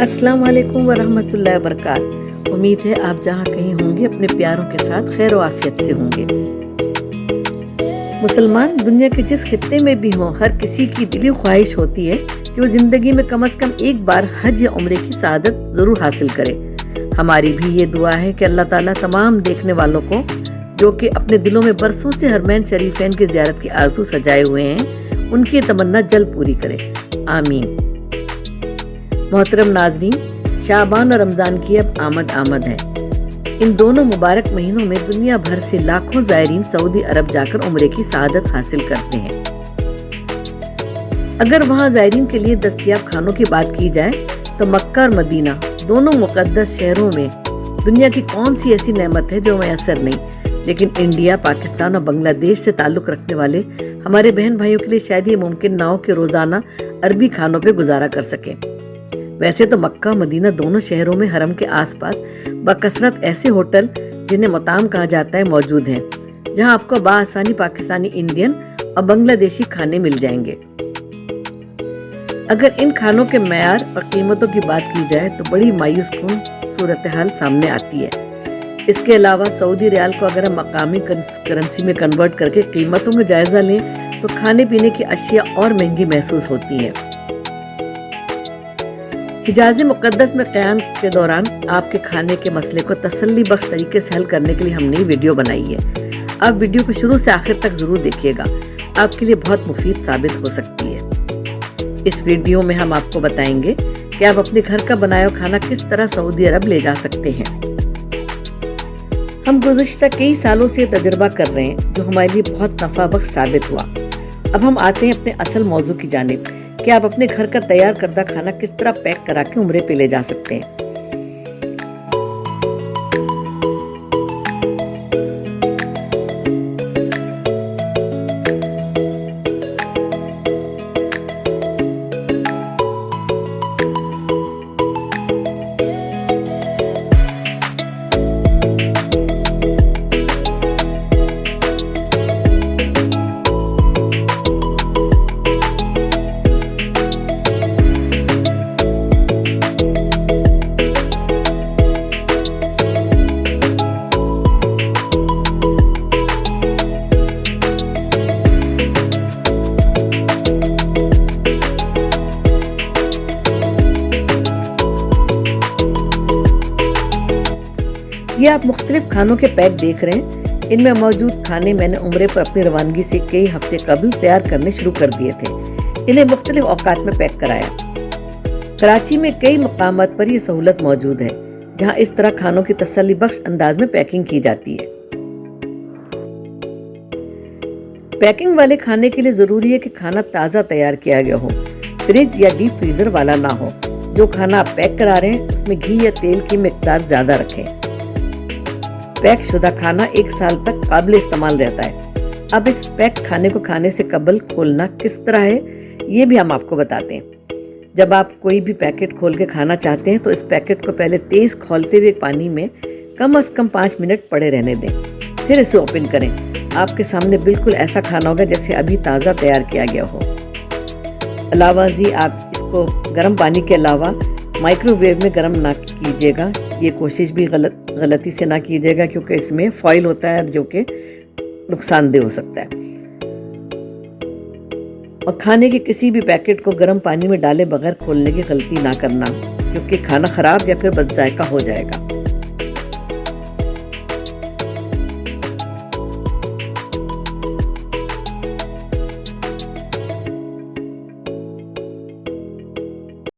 अस्सलाम वालेकुम वरहमतुल्लाहि वबरकात। उम्मीद है आप जहाँ कहीं होंगे अपने प्यारों के साथ खैर आफियत से होंगे। मुसलमान दुनिया के जिस खित्ते में भी हों, हर किसी की दिली ख्वाहिश होती है कि वो जिंदगी में कम से कम एक बार हज या उम्रे की सआदत जरूर हासिल करे। हमारी भी ये दुआ है कि अल्लाह ताला तमाम देखने वालों को जो कि अपने दिलों में बरसों से हरमैन शरीफैन की ज़ियारत की आरज़ू सजाए हुए हैं, उनकी तमन्ना जल्द पूरी करे, आमीन। मोहतरम नाज़रीन, शाबान और रमज़ान की अब आमद है। इन दोनों मुबारक महीनों में दुनिया भर से लाखों ज़ायरीन सऊदी अरब जाकर उम्रे की सआदत हासिल करते हैं। अगर वहाँ ज़ायरीन के लिए दस्तयाब खानों की बात की जाए तो मक्का और मदीना दोनों मुक़द्दस शहरों में दुनिया की कौन सी ऐसी नेमत है जो मैसर नहीं, लेकिन इंडिया, पाकिस्तान और बांग्लादेश से ताल्लुक़ रखने वाले हमारे बहन भाइयों के लिए शायद ये मुमकिन ना हो कि रोज़ाना अरबी खानों पे गुजारा कर सकें। वैसे तो मक्का मदीना दोनों शहरों में हरम के आसपास बकसरत ऐसे होटल जिन्हें मताम कहा जाता है मौजूद हैं, जहां आपको बाआसानी पाकिस्तानी, इंडियन और बांग्लादेशी खाने मिल जाएंगे। अगर इन खानों के मयार और कीमतों की बात की जाए तो बड़ी मायूस कुन सूरत हाल सामने आती है। इसके अलावा सऊदी रियाल को अगर हम मकामी करेंसी में कन्वर्ट करके कीमतों में जायजा लें तो खाने पीने की अशिया और महंगी महसूस होती है। हिजाज़ मुक़द्दस में क़याम के दौरान आपके खाने के मसले को तसल्ली बख्श तरीके से हल करने के लिए हमने ये वीडियो बनाई है। आप वीडियो को शुरू से आखिर तक ज़रूर देखिएगा, आपके लिए बहुत मुफीद साबित हो सकती है। इस वीडियो में हम आपको बताएंगे कि आप अपने घर का बनाया हुआ खाना किस तरह सऊदी अरब ले जा सकते हैं। हम गुज़िश्ता कई सालों से तजुर्बा कर रहे हैं जो हमारे लिए बहुत नफ़ा बख्श साबित हुआ। अब हम आते हैं अपने असल मौजू की जानिब कि आप अपने घर का तैयार करदा खाना किस तरह पैक करा के उम्रे पे ले जा सकते हैं। ये आप मुख्तलिफ खानों के पैक देख रहे हैं। इनमें मौजूद खाने मैंने उम्रे पर अपनी रवानगी से कई हफ्ते कबल तैयार करने शुरू कर दिए थे। इन्हें मुख्तलिफ औकात में पैक कराया। कराची में कई मकामात पर यह सहूलत मौजूद है जहां इस तरह खानों की तसल्ली बख्श अंदाज में पैकिंग की जाती है। पैकिंग वाले खाने के लिए जरूरी है कि खाना ताज़ा तैयार किया गया हो, फ्रिज या डीप फ्रीजर वाला ना हो। जो खाना आप पैक करा रहे हैं उसमें घी या तेल की मिकदार ज्यादा रखें। पैक शुदा खाना 1 साल तक काबिल इस्तेमाल रहता है। अब इस पैक खाने को खाने से कबल खोलना किस तरह है ये भी हम आपको बताते हैं। जब आप कोई भी पैकेट खोल के खाना चाहते हैं तो इस पैकेट को पहले तेज खौलते हुए पानी में कम से कम 5 मिनट पड़े रहने दें, फिर इसे ओपन करें। आपके सामने बिल्कुल ऐसा खाना होगा जैसे अभी ताज़ा तैयार किया गया हो। अलावा जी आप इसको गर्म पानी के अलावा माइक्रोवेव में गर्म ना कीजिएगा। ये कोशिश भी गलती से ना कीजिएगा क्योंकि इसमें फॉइल होता है जो कि नुकसानदेह हो सकता है। और खाने के किसी भी पैकेट को गर्म पानी में डाले बगैर खोलने की गलती ना करना क्योंकि खाना खराब या फिर बदजायका हो जाएगा।